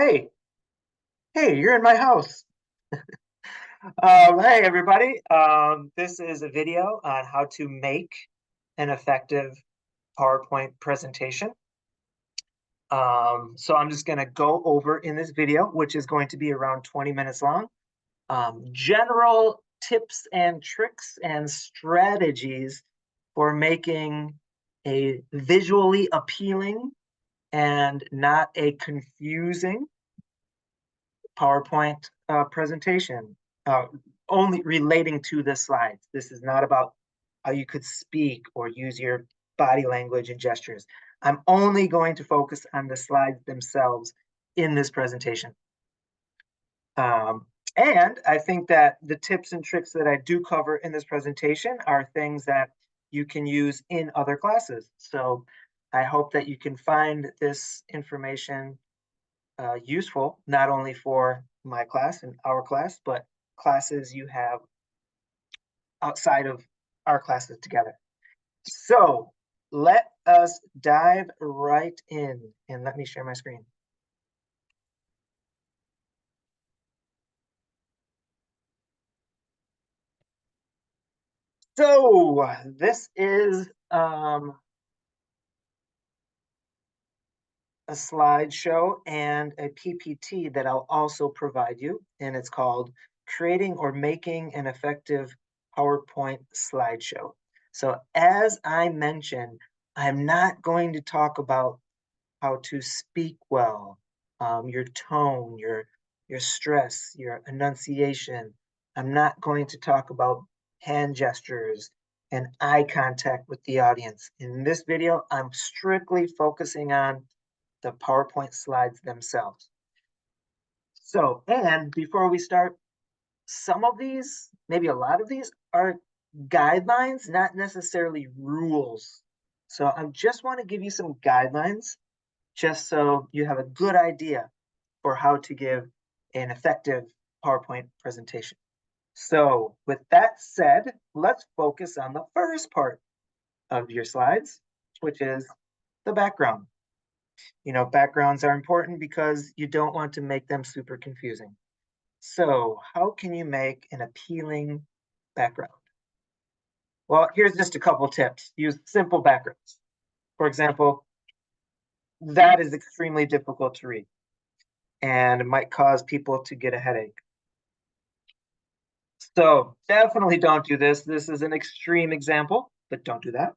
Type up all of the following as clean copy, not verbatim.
Hey, hey, you're in my house. Hey, everybody. This is a video on how to make an effective PowerPoint presentation. So I'm just going to go over in this video, which is going to be around 20 minutes long, general tips and tricks and strategies for making a visually appealing and not a confusing PowerPoint presentation, only relating to the slides. This is not about how you could speak or use your body language and gestures. I'm only going to focus on the slides themselves in this presentation. Um, and I think that the tips and tricks that I do cover in this presentation are things that you can use in other classes. So I hope that you can find this information useful, not only for my class and our class, but classes you have outside of our classes together. So let us dive right in, and let me share my screen. So this is a slideshow and a PPT that I'll also provide you, and it's called Creating or Making an Effective PowerPoint Slideshow. So as I mentioned, I'm not going to talk about how to speak well, your tone, your stress, your enunciation. I'm not going to talk about hand gestures and eye contact with the audience. In this video, I'm strictly focusing on the PowerPoint slides themselves. So, and before we start, some of these, maybe a lot of these, are guidelines, not necessarily rules. So I just want to give you some guidelines just so you have a good idea for how to give an effective PowerPoint presentation. So with that said, let's focus on the first part of your slides, which is the background. You know, backgrounds are important because you don't want to make them super confusing. So how can you make an appealing background? Well, here's just a couple tips. Use simple backgrounds. For example, that is extremely difficult to read and it might cause people to get a headache. So definitely don't do this. This is an extreme example, but don't do that.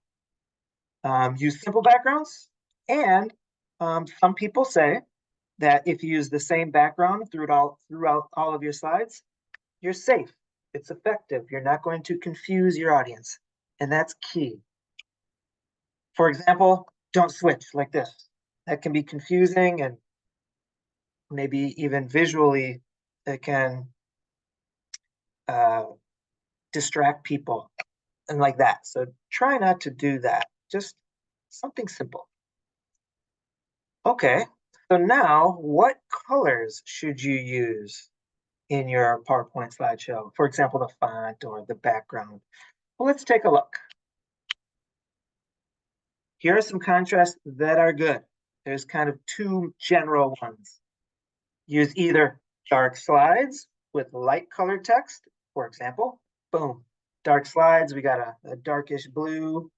Use simple backgrounds. And some people say that if you use the same background throughout all of your slides, you're safe. It's effective. You're not going to confuse your audience. And that's key. For example, don't switch like this. That can be confusing and maybe even visually it can distract people and like that. So try not to do that. Just something simple. Okay, so now what colors should you use in your PowerPoint slideshow? For example, the font or the background. Well, let's take a look. Here are some contrasts that are good. There's kind of two general ones. Use either dark slides with light colored text, for example. Boom, dark slides, we got a darkish blue,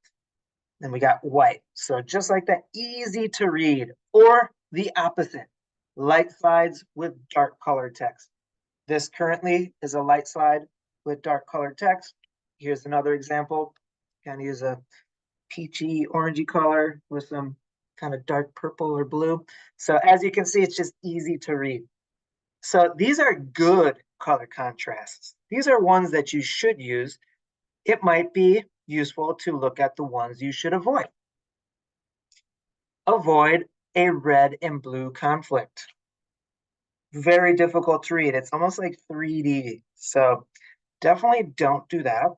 then we got white. So just like that, easy to read, or the opposite, light slides with dark colored text. This currently is a light slide with dark colored text. Here's another example. Kind of use a peachy, orangey color with some kind of dark purple or blue. So as you can see, it's just easy to read. So these are good color contrasts. These are ones that you should use. It might be useful to look at the ones you should avoid. Avoid a red and blue conflict. Very difficult to read. It's almost like 3D. So definitely don't do that.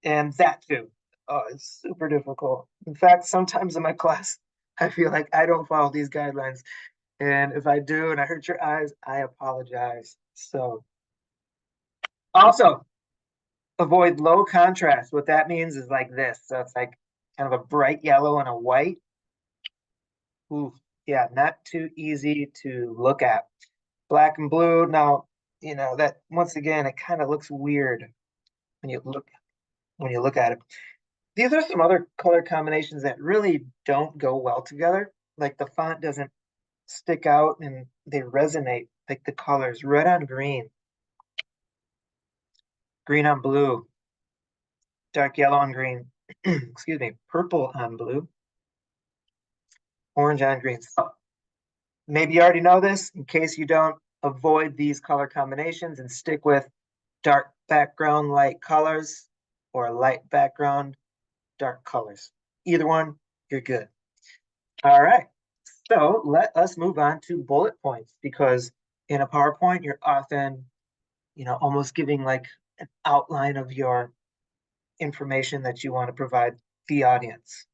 And that too. Oh, it's super difficult. In fact, sometimes in my class, I feel like I don't follow these guidelines. And if I do and I hurt your eyes, I apologize. So also avoid low contrast. What that means is like this. So it's like kind of a bright yellow and a white. Ooh, Yeah, not too easy to look at. Black and blue, now, that once again, it kind of looks weird when you look at it. These are some other color combinations that really don't go well together. Like the font doesn't stick out and they resonate, like the colors, red on green, green on blue, dark yellow on green, excuse me, purple on blue, orange on green. So maybe you already know this. In case you don't, avoid these color combinations and stick with dark background, light colors, or light background, dark colors. Either one, you're good. All right. So let us move on to bullet points, because in a PowerPoint, you're often, almost giving like an outline of your information that you want to provide the audience.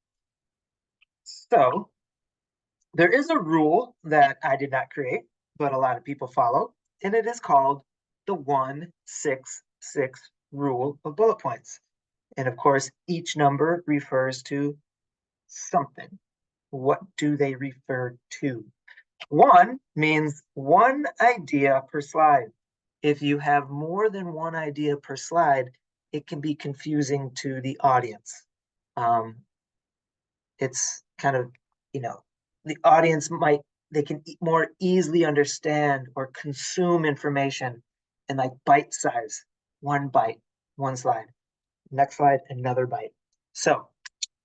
So there is a rule that I did not create, but a lot of people follow, and it is called the 1-6-6 rule of bullet points. And of course, each number refers to something. What do they refer to? 1 means one idea per slide. If you have more than one idea per slide, it can be confusing to the audience. It's kind of, the audience they can more easily understand or consume information in like bite size, 1 bite, 1 slide, next slide, another bite. So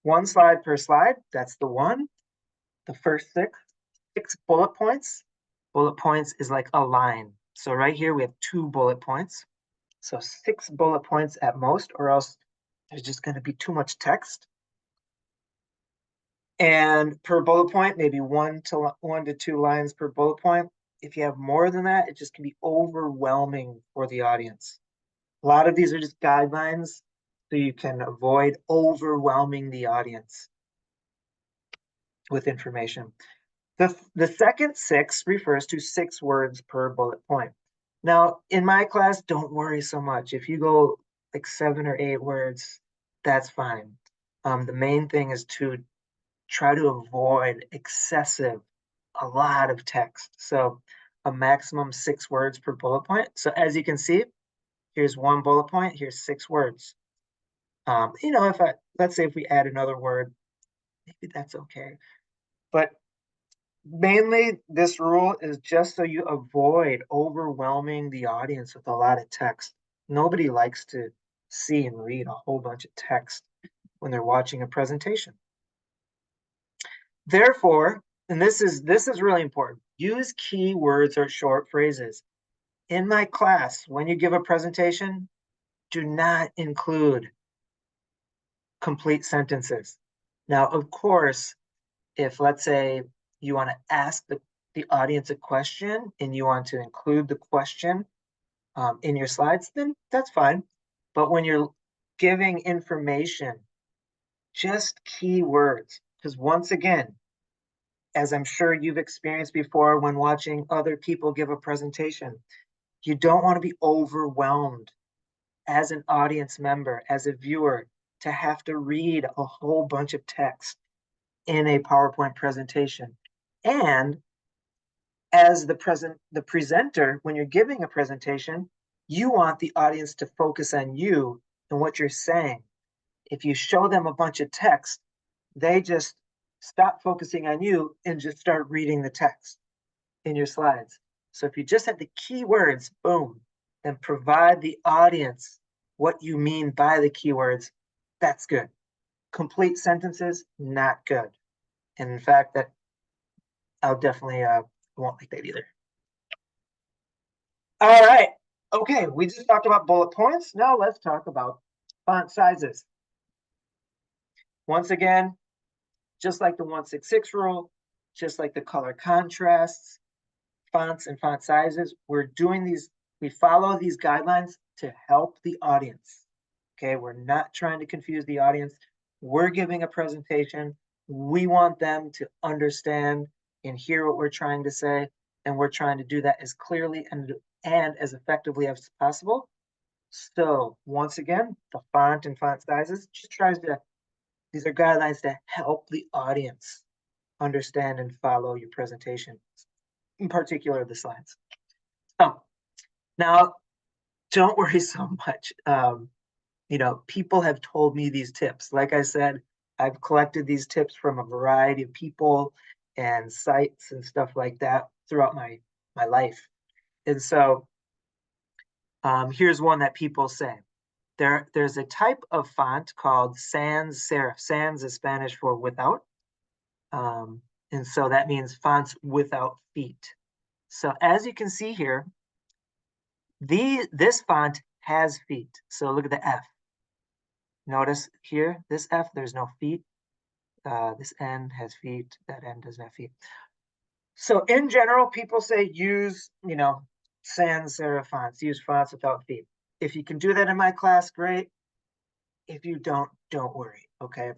1 slide per slide, that's the 1. The first six bullet points. Bullet points is like a line. So right here we have 2 bullet points. So 6 bullet points at most, or else there's just going to be too much text. And per bullet point, maybe 1 to 2 lines per bullet point. If you have more than that, it just can be overwhelming for the audience. A lot of these are just guidelines so you can avoid overwhelming the audience with information. The second 6 refers to 6 words per bullet point. Now, in my class, don't worry so much. If you go like 7 or 8 words, that's fine. The main thing is to try to avoid a lot of text. So a maximum 6 words per bullet point. So as you can see, here's 1 bullet point, here's 6 words. Let's say if we add another word, maybe that's okay. But mainly this rule is just so you avoid overwhelming the audience with a lot of text. Nobody likes to see and read a whole bunch of text when they're watching a presentation. Therefore, and this is really important, use keywords or short phrases. In my class, when you give a presentation, do not include complete sentences. Now, of course, if let's say you want to ask the audience a question and you want to include the question in your slides, then that's fine. But when you're giving information, just keywords, because once again, as I'm sure you've experienced before when watching other people give a presentation, you don't want to be overwhelmed as an audience member, as a viewer, to have to read a whole bunch of text in a PowerPoint presentation. And as the presenter, when you're giving a presentation, you want the audience to focus on you and what you're saying. If you show them a bunch of text, they just stop focusing on you and just start reading the text in your slides. So if you just have the keywords, boom, then provide the audience what you mean by the keywords, that's good. Complete sentences, not good. And in fact, that I'll definitely won't like that either. All right. Okay, we just talked about bullet points. Now let's talk about font sizes. Once again, just like the 1-6-6 rule, just like the color contrasts, fonts and font sizes, we follow these guidelines to help the audience. Okay, we're not trying to confuse the audience. We're giving a presentation. We want them to understand and hear what we're trying to say, and we're trying to do that as clearly and as effectively as possible. So once again, the font and font sizes these are guidelines to help the audience understand and follow your presentation, in particular the slides. So now, don't worry so much. People have told me these tips. Like I said, I've collected these tips from a variety of people and sites and stuff like that throughout my life. And so here's one that people say. There's a type of font called sans serif. Sans is Spanish for without. And so that means fonts without feet. So as you can see here, this font has feet. So look at the F. Notice here, this F, there's no feet. This N has feet. That N doesn't have feet. So in general, people say use, sans serif fonts, use fonts without feet. If you can do that in my class, great. If you don't worry, okay?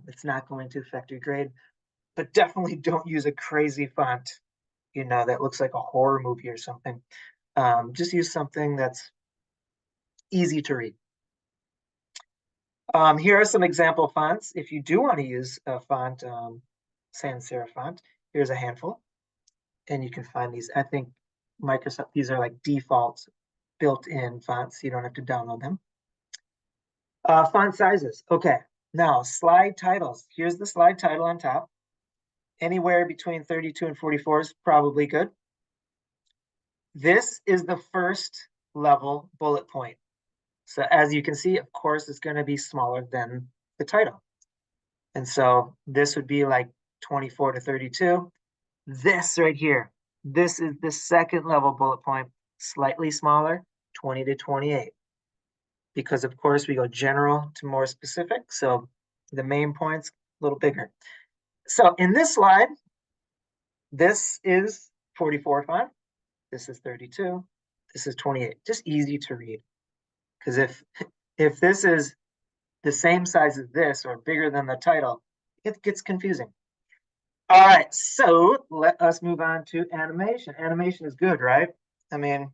It's not going to affect your grade, but definitely don't use a crazy font, that looks like a horror movie or something. Just use something that's easy to read. Here are some example fonts. If you do want to use a font, sans serif font, here's a handful. And you can find these. I think Microsoft, these are like default built-in fonts. You don't have to download them. Font sizes. Okay, now slide titles. Here's the slide title on top. Anywhere between 32 and 44 is probably good. This is the first level bullet point. So as you can see, of course, it's going to be smaller than the title. And so this would be like 24 to 32. This right here, this is the second level bullet point, slightly smaller, 20 to 28. Because of course we go general to more specific. So the main point's a little bigger. So in this slide, this is 44 font. This is 32. This is 28. Just easy to read. Because if this is the same size as this or bigger than the title, it gets confusing. All right, so let us move on to animation. Animation is good, right? I mean,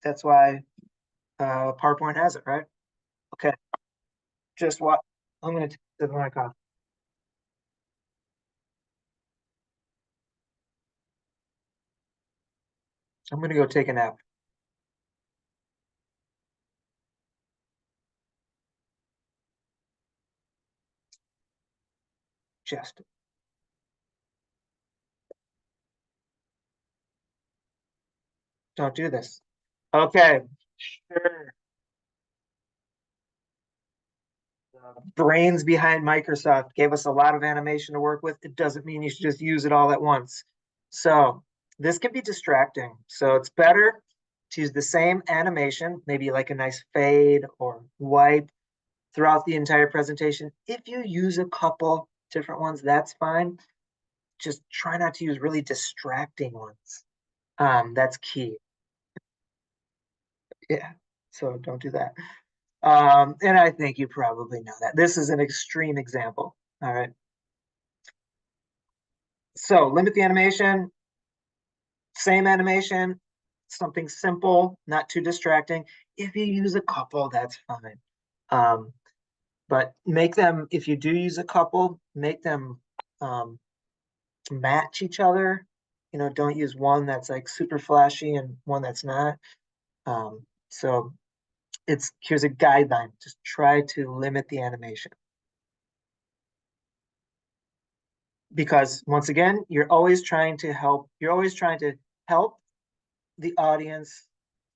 that's why PowerPoint has it, right? Okay, just what I'm going to take the mic off. I'm going to go take a nap. Just don't do this. Okay, sure. The brains behind Microsoft gave us a lot of animation to work with. It doesn't mean you should just use it all at once. So this can be distracting. So it's better to use the same animation, maybe like a nice fade or wipe throughout the entire presentation. If you use a couple different ones, that's fine. Just try not to use really distracting ones. That's key. Yeah, so don't do that. And I think you probably know that. This is an extreme example. All right. So limit the animation, same animation, something simple, not too distracting. If you use a couple, that's fine. But make them, if you do use a couple, make them match each other. Don't use one that's like super flashy and one that's not. So here's a guideline. Just try to limit the animation. Because once again, you're always trying to help the audience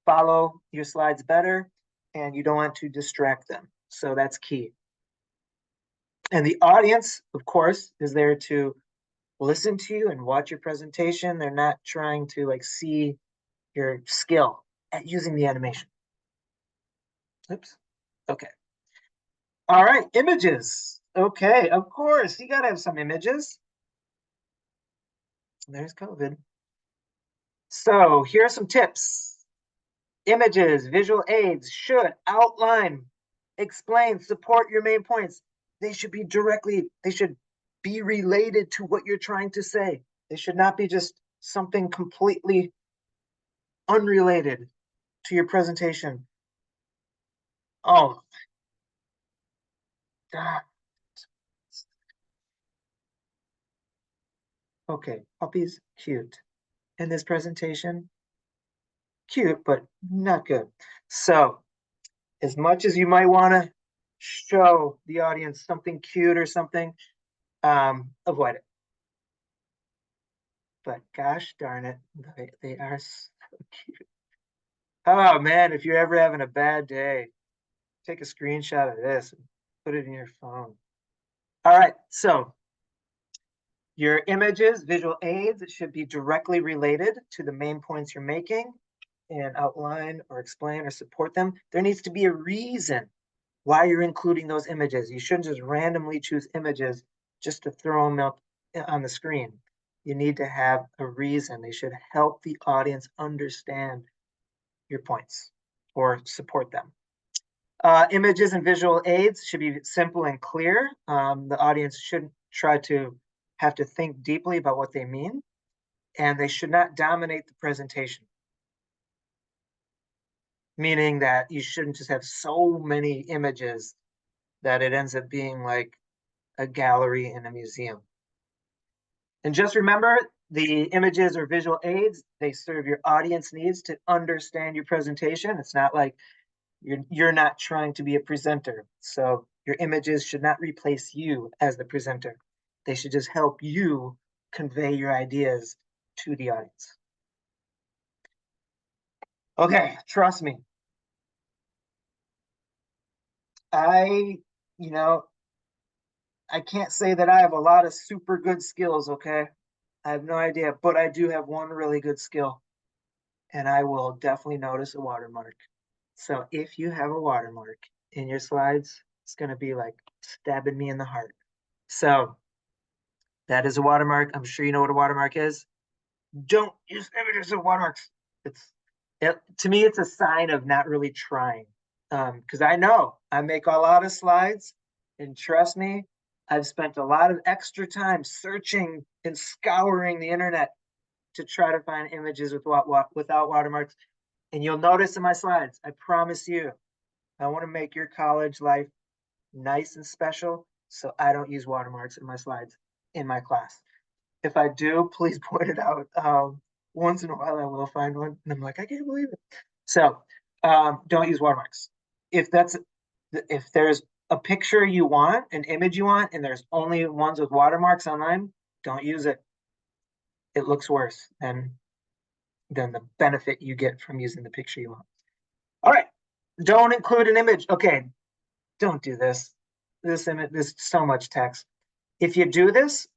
follow your slides better, and you don't want to distract them. So that's key. And the audience, of course, is there to listen to you and watch your presentation. They're not trying to like see your skill at using the animation. Oops. Okay. All right, images. Okay, of course, you gotta have some images. There's COVID. So here are some tips. Images, visual aids should outline, explain, support your main points. They should be related to what you're trying to say. They should not be just something completely unrelated to your presentation. Oh, God. Okay, puppies, cute. In this presentation, cute, but not good. So as much as you might want to show the audience something cute or something, avoid it. But gosh darn it, they are so cute. Oh man, if you're ever having a bad day, take a screenshot of this and put it in your phone. All right, so your images, visual aids, should be directly related to the main points you're making and outline or explain or support them. There needs to be a reason why you're including those images. You shouldn't just randomly choose images just to throw them up on the screen. You need to have a reason. They should help the audience understand your points or support them. Images and visual aids should be simple and clear. The audience shouldn't try to have to think deeply about what they mean, and they should not dominate the presentation. Meaning that you shouldn't just have so many images that it ends up being like a gallery in a museum. And just remember, the images or visual aids, they serve your audience needs to understand your presentation. It's not like you're not trying to be a presenter. So your images should not replace you as the presenter. They should just help you convey your ideas to the audience. Okay, trust me. I, you know, I can't say that I have a lot of super good skills, okay? I have no idea, but I do have one really good skill, and I will definitely notice a watermark. So if you have a watermark in your slides, it's going to be like stabbing me in the heart. So that is a watermark. I'm sure you know what a watermark is. Don't use images of watermarks. To me, it's a sign of not really trying. Because I know I make a lot of slides, and trust me, I've spent a lot of extra time searching and scouring the internet to try to find images without watermarks. And you'll notice in my slides, I promise you, I want to make your college life nice and special. So I don't use watermarks in my slides in my class. If I do, please point it out. Once in a while, I will find one, and I'm like, I can't believe it. So don't use watermarks. If there's a picture you want, an image you want, and there's only ones with watermarks online, don't use it. It looks worse than the benefit you get from using the picture you want. All right, don't include an image. Okay, don't do this. This image, there's so much text. If you do this,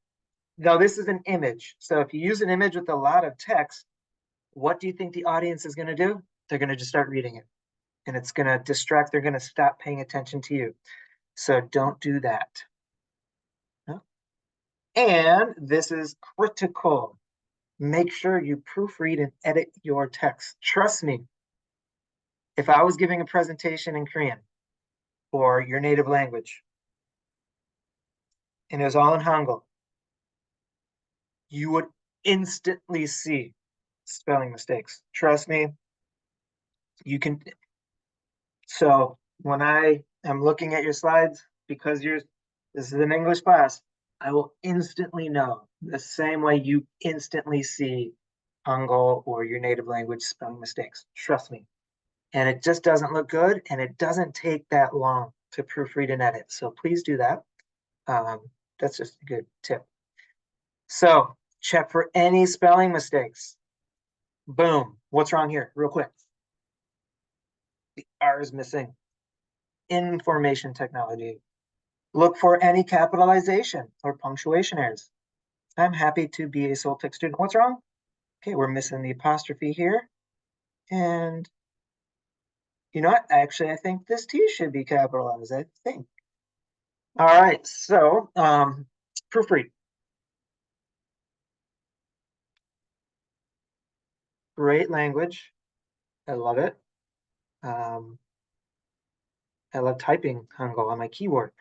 now this is an image. So if you use an image with a lot of text, what do you think the audience is going to do? They're going to just start reading it, and it's going to distract. They're going to stop paying attention to you. So don't do that. And this is critical. Make sure you proofread and edit your text. Trust me, if I was giving a presentation in Korean or your native language, and it was all in Hangul, you would instantly see spelling mistakes. Trust me, you can. So when I am looking at your slides, because this is an English class, I will instantly know the same way you instantly see Hangul or your native language spelling mistakes. Trust me. And it just doesn't look good, and it doesn't take that long to proofread and edit. So please do that. That's just a good tip. So check for any spelling mistakes. Boom. What's wrong here? Real quick. The R is missing. Information technology. Look for any capitalization or punctuation errors. I'm happy to be a Soltech student. What's wrong? Okay, we're missing the apostrophe here. And you know what? Actually, I think this T should be capitalized, I think. All right, so proofread. Great language. I love it. I love typing Hangul on my keyboard.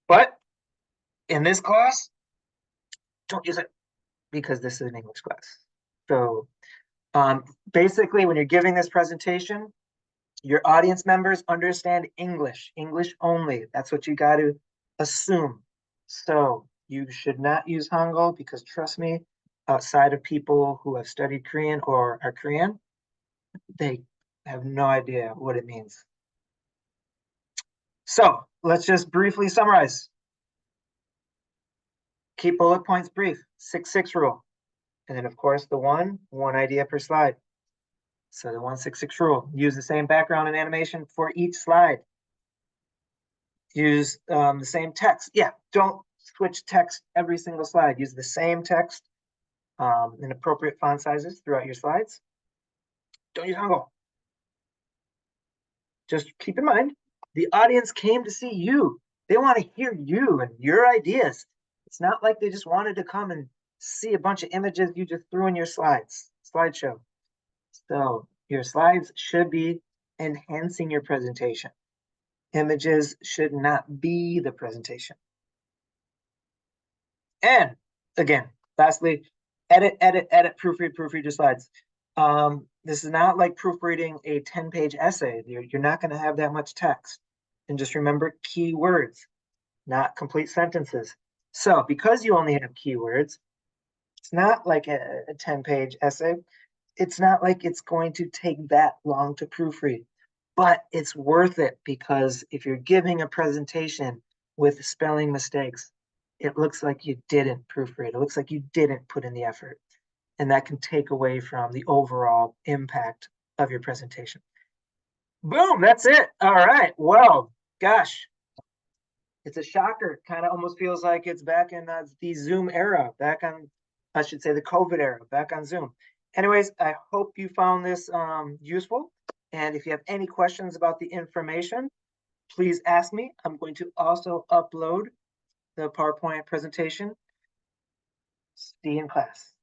But in this class, don't use it because this is an English class. So basically, when you're giving this presentation, your audience members understand English only. That's what you got to assume. So you should not use Hangul because trust me, outside of people who have studied Korean or are Korean, they have no idea what it means. So let's just briefly summarize. Keep bullet points brief, 6-6 rule. And then of course the one idea per slide. So the 1-6-6 rule, use the same background and animation for each slide. Use the same text. Yeah, don't switch text every single slide. Use the same text in appropriate font sizes throughout your slides. Don't use Hangul. Just keep in mind, the audience came to see you. They want to hear you and your ideas. It's not like they just wanted to come and see a bunch of images you just threw in your slideshow. So your slides should be enhancing your presentation. Images should not be the presentation. And again, lastly, edit, proofread your slides. This is not like proofreading a 10-page essay. You're not going to have that much text. And just remember keywords, not complete sentences. So because you only have keywords, it's not like a 10-page essay. It's not like it's going to take that long to proofread, but it's worth it because if you're giving a presentation with spelling mistakes, it looks like you didn't proofread. It looks like you didn't put in the effort. And that can take away from the overall impact of your presentation. Boom, that's it. All right. Well, gosh, it's a shocker. Kind of almost feels like it's back in the Zoom era, back on, I should say, the COVID era, back on Zoom. Anyways, I hope you found this useful. And if you have any questions about the information, please ask me. I'm going to also upload the PowerPoint presentation. See you in class.